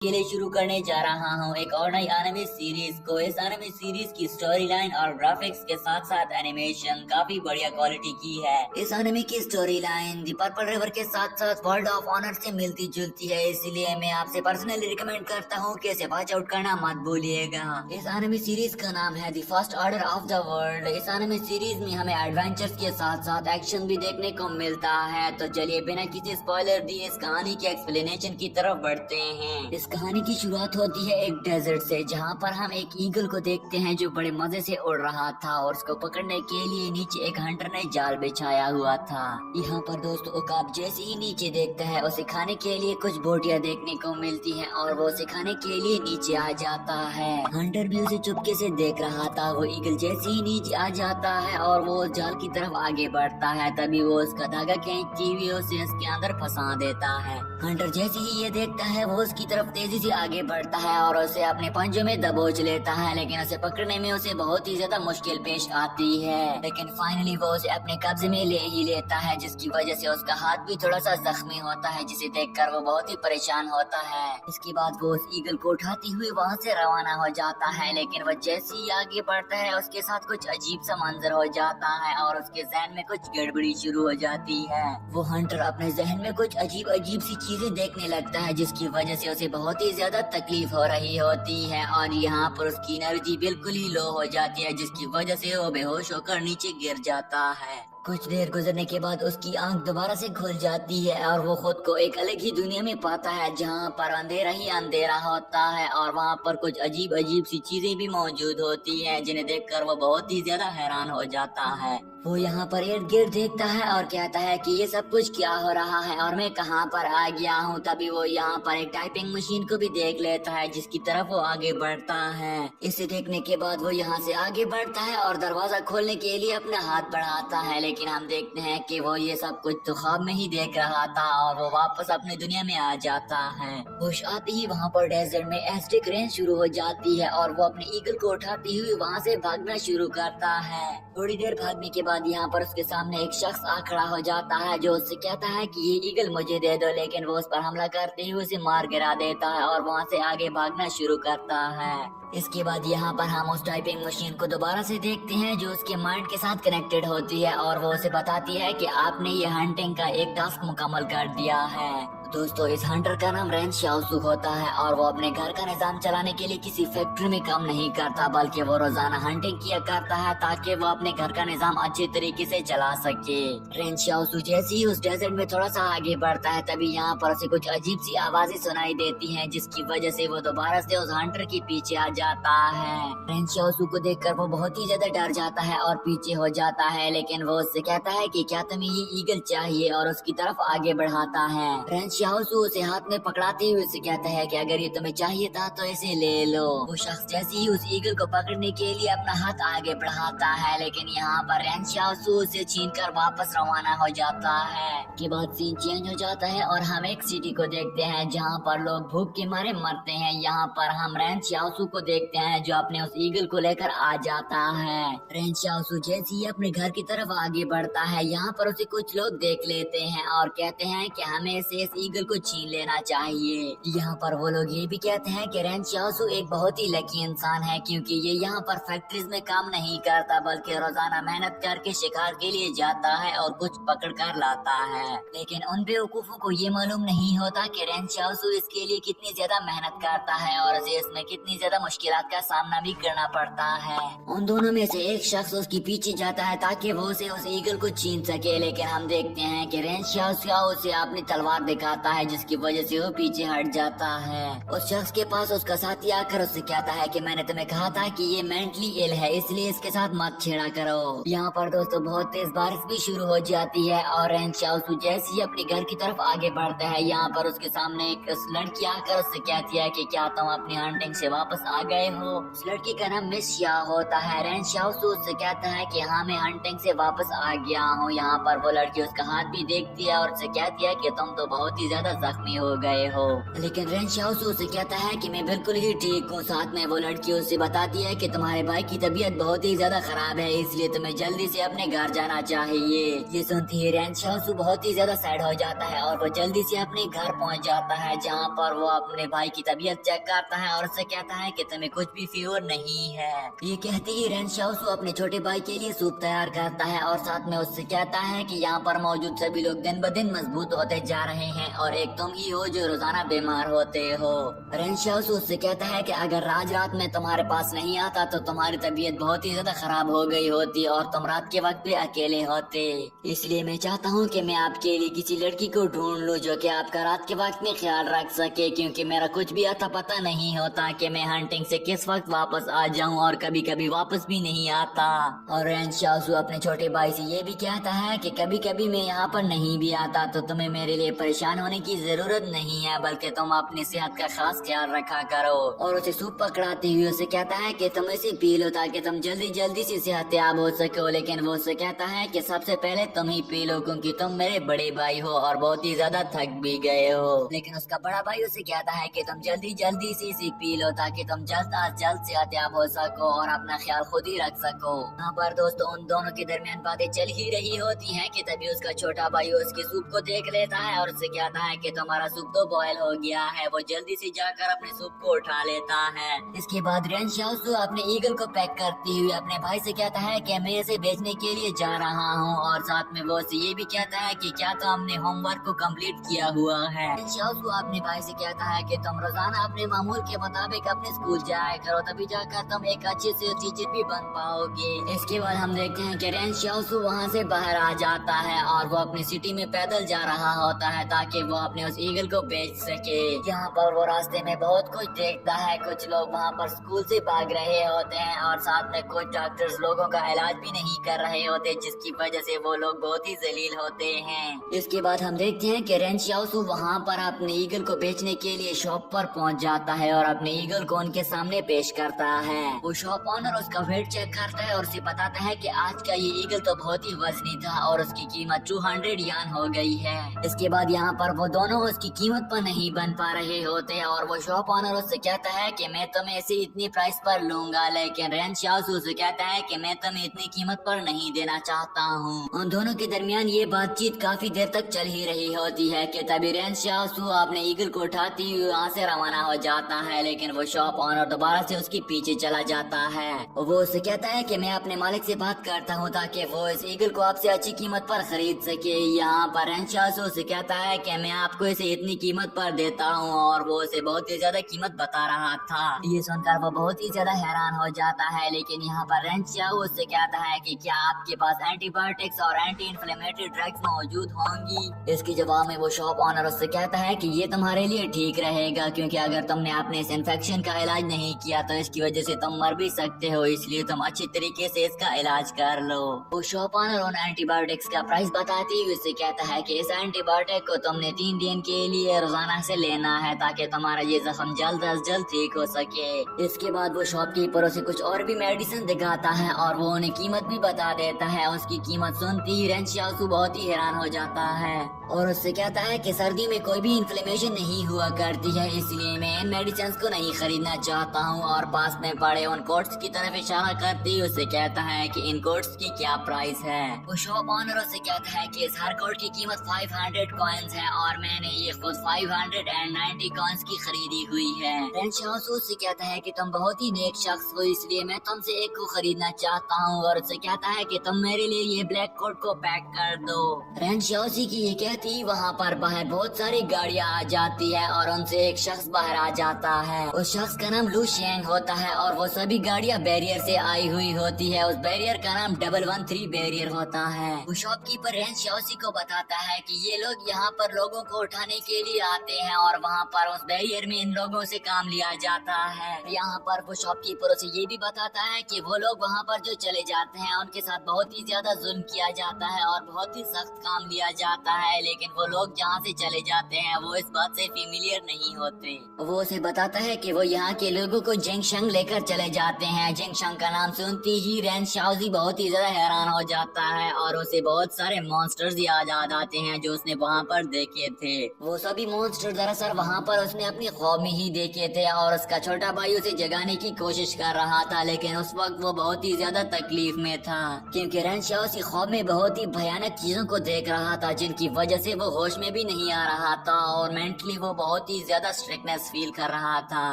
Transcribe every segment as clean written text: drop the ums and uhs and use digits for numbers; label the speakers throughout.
Speaker 1: के लिए शुरू करने जा रहा हूँ एक और नई एनिमे सीरीज को। इस एनिमे सीरीज की स्टोरी लाइन और ग्राफिक्स के साथ साथ एनिमेशन काफी बढ़िया क्वालिटी की है। इस एनिमे की स्टोरी लाइन दी पर्पल रिवर के साथ साथ वर्ल्ड ऑफ ऑनर से मिलती जुलती है, इसलिए मैं आपसे पर्सनली रिकमेंड करता हूँ कि इसे वॉच आउट करना मत भूलिएगा। इस एनिमे सीरीज का नाम है the first order of the world. इस एनिमे सीरीज में हमें एडवेंचर्स के साथ साथ एक्शन भी देखने को मिलता है। तो चलिए बिना किसी स्पॉइलर दिए इस कहानी के एक्सप्लेनेशन की तरफ बढ़ते हैं। इस कहानी की शुरुआत होती है एक डेजर्ट से, जहाँ पर हम एक ईगल को देखते हैं जो बड़े मजे से उड़ रहा था और उसको पकड़ने के लिए नीचे एक हंटर ने जाल बिछाया हुआ था। यहाँ पर दोस्तों ओकाब जैसे ही नीचे देखता है उसे खाने के लिए कुछ बोटियां देखने को मिलती हैं और वो उसे खाने के लिए नीचे आ जाता है। हंटर भी उसे चुपके से देख रहा था। वो ईगल जैसे ही नीचे आ जाता है और वो जाल की तरफ आगे बढ़ता है, तभी वो उसका धागा खींचती हुई उसे उसके अंदर फंसा देता है। हंटर जैसे ही ये देखता है वो उसकी तरफ तेजी से आगे बढ़ता है और उसे अपने पंजों में दबोच लेता है, लेकिन उसे पकड़ने में उसे बहुत ही ज्यादा मुश्किल पेश आती है। लेकिन फाइनली वो उसे अपने कब्जे में ले ही लेता है, जिसकी वजह से उसका हाथ भी थोड़ा सा जख्मी होता है, जिसे देखकर वो बहुत ही परेशान होता है। इसके बाद वो उस ईगल को उठाती हुई वहाँ से रवाना हो जाता है, लेकिन वो जैसे ही आगे बढ़ता है उसके साथ कुछ अजीब सा मंजर हो जाता है और उसके जहन में कुछ गड़बड़ी शुरू हो जाती है। वो हंटर अपने जहन में कुछ अजीब अजीब सी चीजें देखने लगता है, जिसकी वजह से उसे बहुत ही ज्यादा तकलीफ हो रही होती है और यहाँ पर उसकी एनर्जी बिल्कुल ही लो हो जाती है, जिसकी वजह से वो बेहोश होकर नीचे गिर जाता है। कुछ देर गुजरने के बाद उसकी आंख दोबारा से खुल जाती है और वो खुद को एक अलग ही दुनिया में पाता है, जहाँ पर अंधेरा ही अंधेरा होता है और वहाँ पर कुछ अजीब अजीब सी चीजें भी मौजूद होती हैं, जिन्हें देखकर वो बहुत ही ज्यादा हैरान हो जाता है। वो यहाँ पर इर्द गिर्द देखता है और कहता है कि ये सब कुछ क्या हो रहा है और मैं कहाँ पर आ गया हूँ। तभी वो यहाँ पर एक टाइपिंग मशीन को भी देख लेता है, जिसकी तरफ वो आगे बढ़ता है। इसे देखने के बाद वो यहाँ से आगे बढ़ता है और दरवाजा खोलने के लिए अपना हाथ बढ़ाता है, लेकिन हम देखते हैं कि वो ये सब कुछ तो ख्वाब में ही देख रहा था और वो वापस अपनी दुनिया में आ जाता है। होश आते ही वहाँ पर डेजर्ट में एसिडिक रेन शुरू हो जाती है और वो अपने ईगल को उठाती हुई वहाँ से भागना शुरू करता है। थोड़ी देर भागने के बाद यहाँ पर उसके सामने एक शख्स आ खड़ा हो जाता है, जो उससे कहता है कि ये ईगल मुझे दे दो, लेकिन वो उस पर हमला करते हुए उसे मार गिरा देता है और वहाँ से आगे भागना शुरू करता है। इसके बाद यहाँ पर हम उस टाइपिंग मशीन को दोबारा से देखते हैं, जो उसके माइंड के साथ कनेक्टेड होती है और वो उसे बताती है कि आपने ये हंटिंग का एक टास्क मुकम्मल कर दिया है। दोस्तों इस हंटर का नाम रेन शाओसू होता है और वो अपने घर का निजाम चलाने के लिए किसी फैक्ट्री में काम नहीं करता, बल्कि वो रोजाना हंटिंग किया करता है ताकि वो अपने घर का निजाम अच्छे तरीके से चला सके। रेन शाओसू जैसे ही उस डेजर्ट में थोड़ा सा आगे बढ़ता है, तभी यहाँ पर उसे कुछ अजीब सी आवाजें सुनाई देती हैं, जिसकी वजह से वो दोबारा से उस हंटर के पीछे आ जाता है। रेन शाओसू को देखकर वो बहुत ही ज्यादा डर जाता है और पीछे हो जाता है, लेकिन वो उससे कहता है कि क्या तुम्हें ये ईगल चाहिए और उसकी तरफ आगे बढ़ाता है। रेन शाओसू उसे हाथ में पकड़ाते हुए उसे कहता है कि अगर ये तुम्हें चाहिए था तो इसे ले लो। वो शख्स जैसे ही उस ईगल को पकड़ने के लिए अपना हाथ आगे बढ़ाता है, लेकिन यहाँ पर रेन शाओसू उसे छीनकर वापस रवाना हो जाता है। के बाद सीन चेंज हो जाता है और हम एक सिटी को देखते हैं, जहाँ पर लोग भूख के मारे मरते हैं। यहाँ पर हम रेन शाओसू को देखते हैं, जो अपने उस ईगल को लेकर आ जाता है। रेन शाओसू जैसे ही अपने घर की तरफ आगे बढ़ता है, यहाँ पर उसे कुछ लोग देख लेते हैं और कहते हैं कि हमें से इस ईगल को छीन लेना चाहिए। यहाँ पर वो लोग ये भी कहते हैं कि रेन शाओसू एक बहुत ही लकी इंसान है, क्योंकि ये यहाँ पर फैक्ट्रीज में काम नहीं करता, बल्कि रोजाना मेहनत करके शिकार के लिए जाता है और कुछ पकड़ कर लाता है। लेकिन उन बेवकूफों को ये मालूम नहीं होता कि रेन शाओसू इसके लिए कितनी ज्यादा मेहनत करता है और उसे इसमें कितनी ज्यादा मुश्किलात का सामना भी करना पड़ता है। उन दोनों में से एक शख्स उसके पीछे जाता है ताकि वो उसे उस ईगल को छीन सके, लेकिन हम देखते हैं कि रेन शाओसू उसे अपनी तलवार दिखाता है, जिसकी वजह से वो पीछे हट जाता है। उस शख्स के पास उसका साथी आकर उससे कहता है कि मैंने तुम्हें कहा था कि ये मेंटली इल है, इसलिए इसके साथ मत छेड़ा करो। यहाँ पर दोस्तों बहुत तेज बारिश भी शुरू हो जाती है और रेन शाओसू जैसे ही अपने घर की तरफ आगे बढ़ता है, यहाँ पर उसके सामने एक लड़की आकर उससे कहती है कि क्या तुम अपनी हंटिंग से वापस आ गए हो। उस लड़की का नाम मिस शिया होता है। रेन शाओसू उससे कहता है कि हाँ मैं हंटिंग से वापस आ गया हूँ। यहाँ पर वो लड़की उसका हाथ भी देखती है और उससे कहती है कि तुम तो बहुत ही ज्यादा जख्मी हो गए हो। लेकिन रेन शाओसू उसे कहता है कि मैं बिल्कुल ही ठीक हूँ। साथ में वो लड़की उससे बताती है कि तुम्हारे भाई की तबीयत बहुत ही ज्यादा खराब है, इसलिए तुम्हें जल्दी से अपने घर जाना चाहिए। ये सुनती ही रेन शाओसू बहुत ही ज्यादा सैड हो जाता है और वो जल्दी से अपने घर पहुँच जाता है, जहाँ पर वो अपने भाई की तबीयत चेक करता है और उससे कहता है कि तुम्हें कुछ भी फीवर नहीं है। ये कहते ही रेन शाओसू अपने छोटे भाई के लिए सूप तैयार करता है और साथ में उससे कहता है कि यहाँ पर मौजूद सभी लोग दिन ब दिन मजबूत होते जा रहे हैं और एक तुम ही हो जो रोजाना बीमार होते हो। रेन शाओसू उससे कहता है कि अगर आज रात में तुम्हारे पास नहीं आता तो तुम्हारी तबीयत बहुत ही ज्यादा खराब हो गई होती और तुम रात के वक्त भी अकेले होते। इसलिए मैं चाहता हूँ कि मैं आपके लिए किसी लड़की को ढूंढ लूँ जो कि आपका रात के वक्त में ख्याल रख सके, क्योंकि मेरा कुछ भी आता पता नहीं होता कि मैं हंटिंग से किस वक्त वापस आ जाऊँ और कभी कभी वापस भी नहीं आता। और रेन शाओसू अपने छोटे भाई से ये भी कहता है कि कभी कभी मैं यहाँ पर नहीं भी आता तो तुम्हें मेरे लिए परेशान होने की जरूरत नहीं है, बल्कि तुम अपनी सेहत का खास ख्याल रखा करो। और उसे सूप पकड़ाते हुए उसे कहता है कि तुम इसे पी लो ताकि तुम जल्दी जल्दी से सेहतयाब हो सको। लेकिन वो उसे कहता है कि सबसे पहले तुम ही पी लो, क्योंकि तुम मेरे बड़े भाई हो और बहुत ही ज्यादा थक भी गए हो। लेकिन उसका बड़ा भाई उसे कहता है कि तुम जल्दी जल्दी से इसे पी लो ताकि तुम जल्द अज जल्द सेहतयाब हो सको और अपना ख्याल खुद ही रख सको। यहाँ पर दोस्तों उन दोनों के दरमियान बातें चल ही रही होती हैं कि तभी उसका छोटा भाई उसके सूप को देख लेता है और उससे कहता है कि तुम्हारा सूप तो बॉयल हो गया है। वो जल्दी से जाकर अपने सूप को उठा लेता है। इसके बाद रेन शाओसू अपने ईगल को पैक करते हुए अपने भाई से कहता है कि मैं इसे बेचने के लिए जा रहा हूँ और साथ में वो उसे ये भी कहता है कि क्या तुमने होमवर्क को कंप्लीट किया हुआ है। रेन शाओसू अपने भाई से कहता है कि तुम रोजाना अपने मामूल के मुताबिक अपने स्कूल जाया करो, तभी जाकर तुम एक अच्छे से टीचर भी बन पाओगे। इसके बाद हम देखते हैं कि रेन शाओसू वहाँ से बाहर आ जाता है और वो अपनी सिटी में पैदल जा रहा होता है ताकि वो अपने उस ईगल को बेच सके। यहाँ पर वो रास्ते में बहुत कुछ देखता है। कुछ लोग वहाँ पर स्कूल से भाग रहे होते हैं और साथ में कुछ डॉक्टर्स लोगों का इलाज भी नहीं कर रहे होते, जिसकी वजह से वो लोग बहुत ही जलील होते हैं। इसके बाद हम देखते हैं कि रेन शाओसू वहाँ पर अपने ईगल को बेचने के लिए शॉप पर पहुँच जाता है और अपने ईगल को उनके सामने पेश करता है। वो शॉप ऑनर उसका वेट चेक करता है और उसे बताता है कि आज का ये ईगल तो बहुत ही वजनी था और उसकी कीमत 200 यान हो गई है। इसके बाद यहाँ पर वो दोनों उसकी कीमत पर नहीं बन पा रहे होते और वो शॉप ऑनर उससे कहता है कि मैं तुम्हें इसे इतनी प्राइस पर लूंगा, लेकिन रेन शाओसू से कहता है कि मैं तुम्हें इतनी कीमत पर नहीं देना चाहता हूँ। उन दोनों के दरमियान ये बातचीत काफी देर तक चल ही रही होती है कि तभी रेन शाओसू अपने ईगल को उठाती हुई वहाँ से रवाना हो जाता है, लेकिन वो शॉप ऑनर दोबारा से उसके पीछे चला जाता है। वो उसे कहता है कि मैं अपने मालिक से बात करता हूँ ताकि वो इस ईगल को आपसे अच्छी कीमत पर खरीद सके। यहाँ पर रेन शाओसू से कहता है कि मैं आपको इसे इतनी कीमत पर देता हूँ और वो उसे बहुत ही ज्यादा कीमत बता रहा था। ये सुनकर वो बहुत ही ज्यादा हैरान हो जाता है। लेकिन यहाँ पर रेन शाओसू उससे कहता है कि क्या आपके पास एंटीबायोटिक्स और एंटी इन्फ्लेमेटरी ड्रग्स मौजूद होंगी। इसके जवाब में वो शॉप ऑनर उससे कहता है कि ये तुम्हारे लिए ठीक रहेगा, क्योंकि अगर तुमने अपने इस इन्फेक्शन का इलाज नहीं किया तो इसकी वजह से तुम मर भी सकते हो, इसलिए तुम अच्छी तरीके से इसका इलाज कर लो। वो शॉप ऑनर उन एंटीबायोटिक्स का प्राइस बताते हुए उससे कहता है कि इस एंटीबायोटिक को तुमने 3 दिन के लिए रोजाना से लेना है ताकि तुम्हारा ये जख्म जल्द अज जल्द ठीक हो सके। इसके बाद वो शॉपकीपर उसे कुछ और भी मेडिसिन दिखाता है और वो उन्हें कीमत भी बता देता है। उसकी कीमत सुनती ही रेन शाओसू बहुत ही हैरान हो जाता है और उससे कहता है कि सर्दी में कोई भी इन्फ्लेमेशन नहीं हुआ करती है, इसलिए मैं इन मेडिसिन को नहीं खरीदना चाहता हूँ। और पास में पड़े उन कोट्स की तरफ इशारा करते ही उससे कहता है कि इन कोट्स की क्या प्राइस है। वो शॉप ऑनर उससे कहता है कि इस हर कोट की कीमत 500 कॉइन्स है और मैंने ये खुद 590 कॉइन्स की खरीदी हुई है। रेन शाओसू उससे कहता है कि तुम बहुत ही नेक शख्स हो, इसलिए मैं तुमसे एक को खरीदना चाहता हूँ और उससे कहता है कि तुम मेरे लिए ये ब्लैक कोट को पैक कर दो। रेन शाओसू की ये कहती वहाँ पर बाहर बहुत सारी गाड़ियाँ आ जाती है और उनसे एक शख्स बाहर आ जाता है। उस शख्स का नाम लू शेंग होता है और वो सभी गाड़ियाँ बैरियर से आई हुई होती है। उस बैरियर का नाम 113 बैरियर होता है। वो शॉपकीपर रेन शाओसू को बताता है कि ये लोग यहाँ पर लोगों को उठाने के लिए आते हैं और वहाँ पर उस बैरियर में इन लोगों से काम लिया जाता है। यहाँ पर वो शॉपकीपर उसे ये भी बताता है कि वो लोग वहाँ पर जो चले जाते हैं उनके साथ बहुत ही ज्यादा जुल्म किया जाता है और बहुत ही सख्त काम लिया जाता है, लेकिन वो लोग जहाँ से चले जाते हैं वो इस बात से फेमिलियर नहीं होते। वो उसे बताता है कि वो यहाँ के लोगों को जिंगशंग लेकर चले जाते हैं। जिंगशंग का नाम सुनती ही रेन शाओजी बहुत ही ज्यादा हैरान हो जाता है और उसे बहुत सारे मॉन्स्टर्स याद आ जाते हैं जो उसने वहाँ पर देखे थे। वो सभी मॉन्स्टर दरअसल वहाँ पर उसने अपनी ख्वाब में ही देखे थे और उसका छोटा भाई उसे जगाने की कोशिश कर रहा था, लेकिन उस वक्त वो बहुत ही ज्यादा तकलीफ में था क्योंकि रेन शाओजी ख्वाब में बहुत ही भयानक चीजों को देख रहा था जिनकी वजह से वो होश में भी नहीं आ रहा था और मेंटली वो बहुत ही ज्यादा स्ट्रिक्टनेस फील कर रहा था।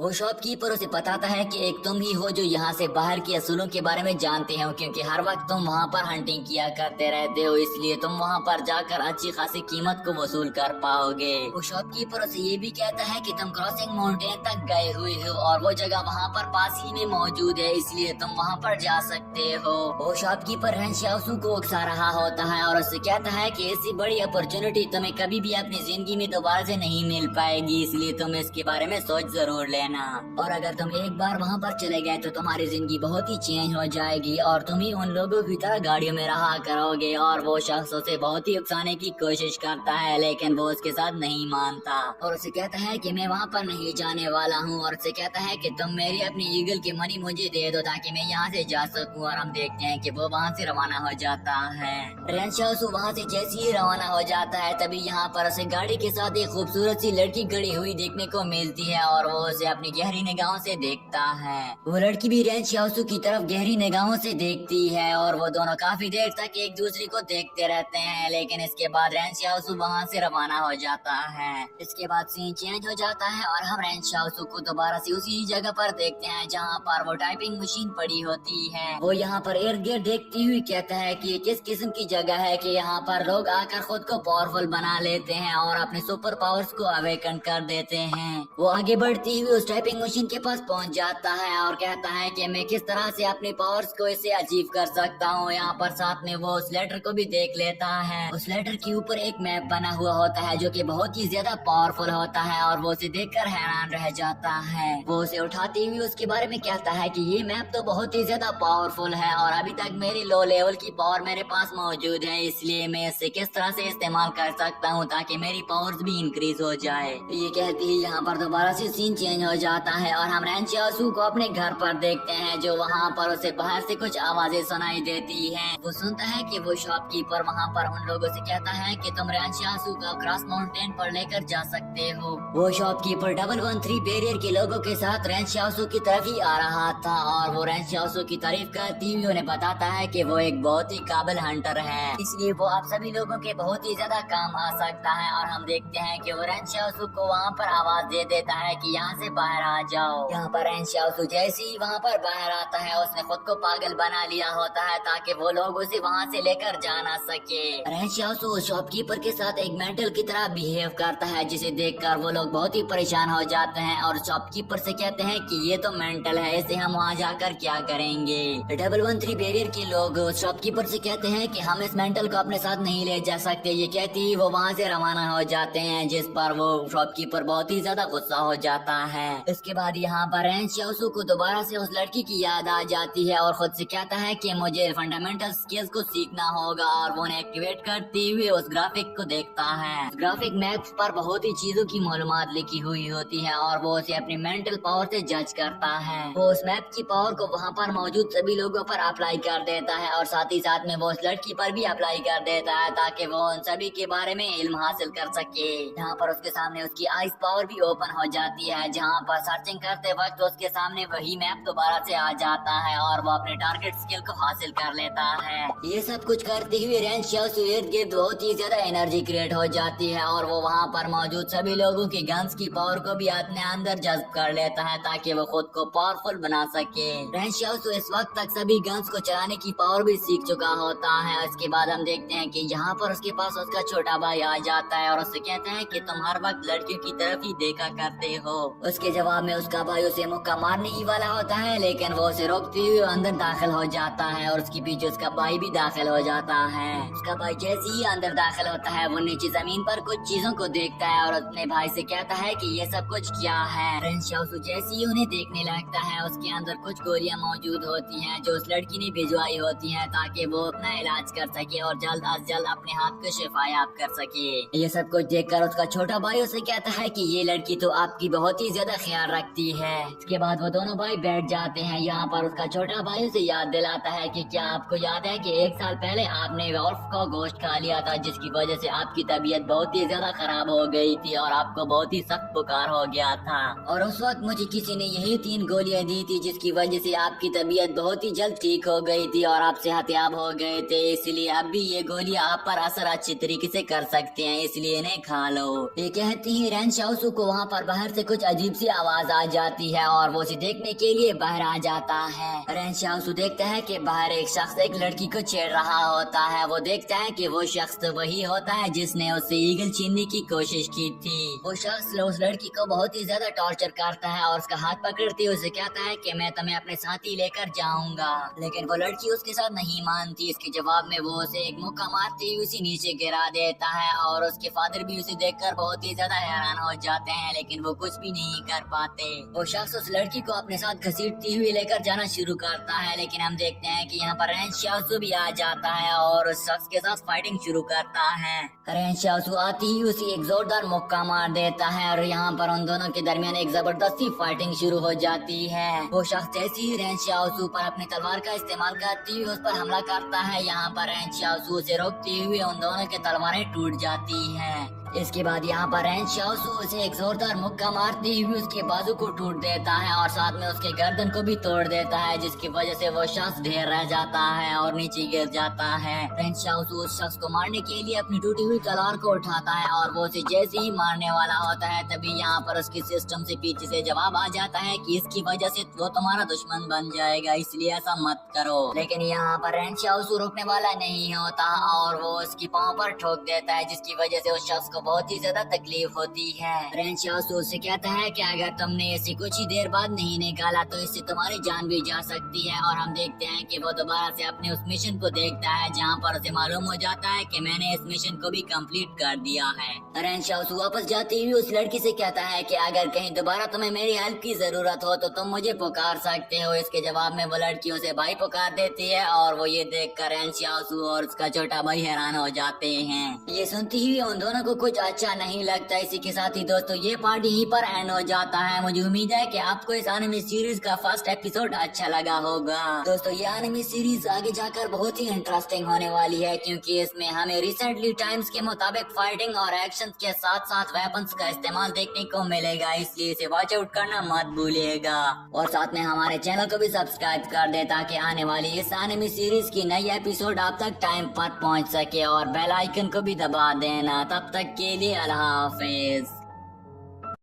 Speaker 1: वो शॉपकीपर उसे बताता है कि एक तुम ही हो जो यहाँ से बाहर के असूलों के बारे में जानते हो, क्योंकि हर वक्त तुम वहाँ पर हंटिंग किया करते रहते हो, इसलिए तुम वहाँ पर जाकर अच्छी खासी कीमत को वसूल कर पाओगे। वो शॉपकीपर उसे ये भी कहता है कि तुम क्रॉसिंग माउंटेन तक गए हुए हो और वो जगह वहाँ पर पास ही में मौजूद है, इसलिए तुम वहाँ पर जा सकते हो। वो शॉपकीपर रेन शाओसू को उकसा रहा होता है और उससे कहता है कि ऐसी बड़ी अपॉर्चुनिटी तुम्हें कभी भी अपनी जिंदगी में दोबारा से नहीं मिल पाएगी, इसलिए तुम इसके बारे में सोच जरूर लेना। और अगर तुम एक बार वहाँ पर चले गए तो तुम्हारी जिंदगी बहुत ही चेंज हो जाएगी और तुम ही उन लोगों की तरह गाड़ियों में रहा करोगे। और वो शख्स उसे बहुत ही उकसाने की कोशिश करता है लेकिन वो उसके साथ नहीं मानता और उसे कहता है कि मैं वहाँ पर नहीं जाने वाला हूँ और उसे कहता है कि तुम मेरी अपनी ईगल की मनी मुझे दे दो ताकि मैं यहाँ से जा सकूँ। और हम देखते हैं कि वो वहाँ से रवाना हो जाता है। रेन शाओसू वहाँ से जैसे ही रवाना हो जाता है तभी यहाँ पर उसे गाड़ी के साथ एक खूबसूरत सी लड़की खड़ी हुई देखने को मिलती है और वो उसे अपनी गहरी निगाहों से देखता है। वो लड़की भी रेन शाओसू की तरफ गहरी निगाहों से देखती है और वो दोनों काफी देर तक एक दूसरे को देखते रहते हैं, लेकिन इसके बाद रेन शाओसू वहाँ से रवाना हो जाता है। इसके बाद सीन चेंज हो जाता है और हम रेन शाओसू को दोबारा से उसी जगह पर देखते हैं जहाँ पर वो टाइपिंग मशीन पड़ी होती है। वो यहाँ पर इर्द गिर्द देखती हुई कहता है कि किस किस्म की जगह है कि यहाँ पर लोग आकर खुद को पावरफुल बना लेते हैं और अपने सुपर पावर्स को अवेकन कर देते हैं। वो आगे बढ़ती हुई उस टाइपिंग मशीन के पास पहुँच जाता है और कहता है कि मैं किस तरह से अपने पावर्स को इसे अचीव कर सकता हूँ। यहाँ पर साथ में वो उस लेटर को भी देख लेता है। उस लेटर के ऊपर एक मैप बना हुआ होता है जो कि बहुत ही ज्यादा पावरफुल होता है और वो उसे देखकर हैरान रह जाता है। वो उसे उठाते हुए उसके बारे में कहता है कि ये मैप तो बहुत ही ज्यादा पावरफुल है और अभी तक मेरी लो लेवल की पावर मेरे पास मौजूद है, इसलिए मैं इसे किस तरह से इस्तेमाल कर सकता हूँ ताकि मेरी पावर्स भी इंक्रीज हो जाए। ये कहते ही यहाँ पर दोबारा से सीन चेंज हो जाता है और हम रेन शाओसू को अपने घर पर देखते हैं जो वहाँ पर उसे बाहर से कुछ आवाजें सुनाई देती हैं। वो सुनता है कि वो शॉपकीपर वहाँ पर उन लोगों से कहता है कि तुम रेन शाओसू को क्रॉस माउंटेन पर लेकर जा सकते हो। वो शॉपकीपर 113 बैरियर के लोगों के साथ रेन शाओसू की तरफ ही आ रहा था और वो रेन शाओसू की तारीफ करती हुई उन्हें बताता है कि वो एक बहुत ही काबिल हंटर है, इसलिए वो आप सभी लोगों के बहुत ही ज्यादा काम आ सकता है। और हम देखते हैं कि वो रेन शाओसू को वहाँ पर आवाज दे देता है कि यहाँ से बाहर आ जाओ। यहाँ पर रेन शाओसू जैसे ही वहाँ पर बाहर आता है उसने खुद को पागल बना लिया होता है ताकि वो लोग उसे वहाँ से लेकर जा ना सके। रेन शाओसू शॉपकीपर के साथ एक मेंटल की तरह बिहेव करता है जिसे देखकर वो लोग बहुत ही परेशान हो जाते हैं और शॉपकीपर से कहते हैं कि ये तो मेंटल है, इसे हम वहाँ जाकर क्या करेंगे। 113 बैरियर के लोग शॉपकीपर से कहते हैं कि हम इस मेंटल को अपने साथ नहीं ले जा सकते। ये कहती ही वो वहाँ से रवाना हो जाते हैं जिस पर वो शॉपकीपर बहुत ही ज्यादा गुस्सा हो जाता है। इसके बाद यहाँ पर रेन शाओसू को दोबारा से उस लड़की की याद आ जाती है और खुद से कहता है कि मुझे फंडामेंटल स्किल्स को सीखना होगा और वो एक्टिवेट करते हुए उस ग्राफिक को देखता है। ग्राफिक मैप्स पर बहुत ही चीजों की मालूमात लिखी हुई होती है और वो उसे अपनी मेंटल पावर से जज करता है। वो उस मैप की पावर को वहाँ पर मौजूद सभी लोगों पर अप्लाई कर देता है और साथ ही साथ में वो उस लड़की पर भी अप्लाई कर देता है ताकि वो उन सभी के बारे में इल्म हासिल कर सके। यहाँ पर उसके सामने उसकी आइस पावर भी ओपन हो जाती है जहाँ पर सर्चिंग करते वक्त उसके सामने वही मैप दोबारा से आ जाता है और वो अपने टारगेट स्किल को हासिल कर लेता है। ये सब कुछ करते हुए रेन शाओसू इर्द गिर्द बहुत ही ज्यादा एनर्जी क्रिएट हो जाती है और वो वहाँ पर मौजूद सभी लोगों की गन्स की पावर को भी अपने अंदर जज्ब कर लेता है ताकि वो खुद को पावरफुल बना सके। रेन शाओसू इस वक्त तक सभी गन्स को चलाने की पावर भी सीख चुका होता है। इसके बाद हम देखते हैं कि यहाँ पर उसके पास उसका छोटा भाई आ जाता है और उससे कहता है कि तुम हर वक्त लड़कियों की तरफ ही देखा करते हो। उसके जवाब में उसका भाई उसे मुक्का मारने ही वाला होता है लेकिन वो उसे रोकते हुए अंदर दाखिल हो जाता है और उसके पीछे उसका भाई भी दाखिल हो जाता है। उसका भाई जैसे ही अंदर दाखिल होता है वो नीचे जमीन पर कुछ चीजों को देखता है और अपने भाई से कहता है कि ये सब कुछ क्या है। रेन शाओसू जैसे ही उन्हें देखने लगता है उसके अंदर कुछ गोलियां मौजूद होती हैं जो उस लड़की ने भिजवाई होती हैं ताकि वो अपना इलाज कर सके और जल्द अज जल्द अपने हाथ को शिफा हिफाजत कर सके। ये सब कुछ देखकर उसका छोटा भाई उसे कहता है कि ये लड़की तो आपकी बहुत ही ज्यादा ख्याल रखती है। इसके बाद वो दोनों भाई बैठ जाते हैं। यहाँ पर उसका छोटा भाई उसे याद दिलाता है कि क्या आपको याद है कि 1 साल पहले आपने वॉल्फ का गोश्त खा लिया था, जिसकी वजह से आपकी तबीयत बहुत ही ज्यादा खराब हो गई थी और आपको बहुत ही सख्त बुखार हो गया था, और उस वक्त मुझे किसी ने यही 3 गोलियां दी थी, जिसकी वजह से आपकी तबीयत बहुत ही जल्द ठीक हो गई थी और आप सेहतयाब हो गए थे। इसलिए अब भी ये गोलियां आप पर असर अच्छी तरीके से कर सकते हैं, इसलिए इन्हें खा लो। ये कहती ही रेन शाओसू को वहाँ पर बाहर से कुछ अजीब सी आवाज आ जाती है और वो उसे देखने के लिए बाहर आ जाता है। रेन शाओसू देखता है कि बाहर एक शख्स एक लड़की को छेड़ रहा होता है। वो देखता है कि वो शख्स तो वही होता है जिसने उससे ईगल छीनने की कोशिश की थी। वो शख्स उस लड़की को बहुत ही ज्यादा टॉर्चर करता है और उसका हाथ पकड़ते हुए उसे कहता है कि मैं तुम्हें अपने साथ ही लेकर जाऊंगा, लेकिन वो लड़की उसके साथ नहीं मानती। इसके जवाब में वो उसे एक मुक्का मारते हुए उसे नीचे गिरा देता है और उसके फादर भी उसे देखकर बहुत ही ज्यादा हैरान हो जाते हैं, लेकिन वो कुछ भी नहीं कर पाते। वो शख्स उस लड़की को अपने साथ घसीटती हुई लेकर जाना शुरू करता है, लेकिन हम देखते हैं कि यहाँ पर रेन शाओसू भी आ जाता है और उस शख्स के साथ फाइटिंग शुरू करता है। रेन शाओसू आती ही उसे एक जोरदार मुक्का मार देता है और यहाँ पर उन दोनों के दरमियान एक जबरदस्ती फाइटिंग शुरू हो जाती है। वो शख्स जैसे ही रेन शाओसू पर अपनी तलवार का इस्तेमाल करती हुई उस पर हमला करता है, यहाँ पर रेन शाओसू उसे रोकते हुए उन दोनों की तलवारें टूट जाती हैं। इसके बाद यहाँ पर रेन शाओसू उसे एक जोरदार मुक्का मारते हुए उसके बाजू को टूट देता है और साथ में उसके गर्दन को भी तोड़ देता है, जिसकी वजह से वो शख्स ढेर रह जाता है और नीचे गिर जाता है। रेन शाओसू उस शख्स को मारने के लिए अपनी टूटी हुई तलवार को उठाता है और वो उसे जैसे ही मारने वाला होता है तभी यहाँ पर उसके सिस्टम से पीछे से जवाब आ जाता है कि इसकी वजह से वो तुम्हारा दुश्मन बन जाएगा, इसलिए ऐसा मत करो। लेकिन यहाँ पर रेन शाओसू रुकने वाला नहीं होता और वो उसकी पाँव पर ठोक देता है, जिसकी वजह से उस शख्स को बहुत ही ज्यादा तकलीफ होती है। रेन शाओसू से कहता है कि अगर तुमने इसे कुछ ही देर बाद नहीं निकाला तो इससे तुम्हारी जान भी जा सकती है, और हम देखते हैं कि वो दोबारा से अपने उस मिशन को देखता है जहाँ पर उसे मालूम हो जाता है कि मैंने इस मिशन को भी कंप्लीट कर दिया है। रेन शाओसू वापस जाते हुए उस लड़की से कहता है कि अगर कहीं दोबारा तुम्हें मेरी हेल्प की जरूरत हो तो तुम मुझे पुकार सकते हो। इसके जवाब में वो लड़की उसे भाई पुकार देती है और वो ये देख कर रेन शाओसू और उसका छोटा भाई हैरान हो जाते हैं। ये सुनती हुई उन दोनों को कुछ अच्छा नहीं लगता। इसी के साथ ही दोस्तों ये पार्ट यहीं पर एंड हो जाता है। मुझे उम्मीद है कि आपको इस एनिमे सीरीज का फर्स्ट एपिसोड अच्छा लगा होगा। दोस्तों ये एनिमे सीरीज आगे जाकर बहुत ही इंटरेस्टिंग होने वाली है, क्योंकि इसमें हमें रिसेंटली टाइम्स के मुताबिक फाइटिंग और एक्शन के साथ साथ वेपन्स का इस्तेमाल देखने को मिलेगा, इसलिए इसे वॉच आउट करना मत भूलिएगा और साथ में हमारे चैनल को भी सब्सक्राइब कर दे ताकि आने वाली इस एनिमे सीरीज की नई एपिसोड आप तक टाइम पर पहुंच सके, और बेल आइकन को भी दबा देना। तब तक के लिए अल्लाह हाफिज।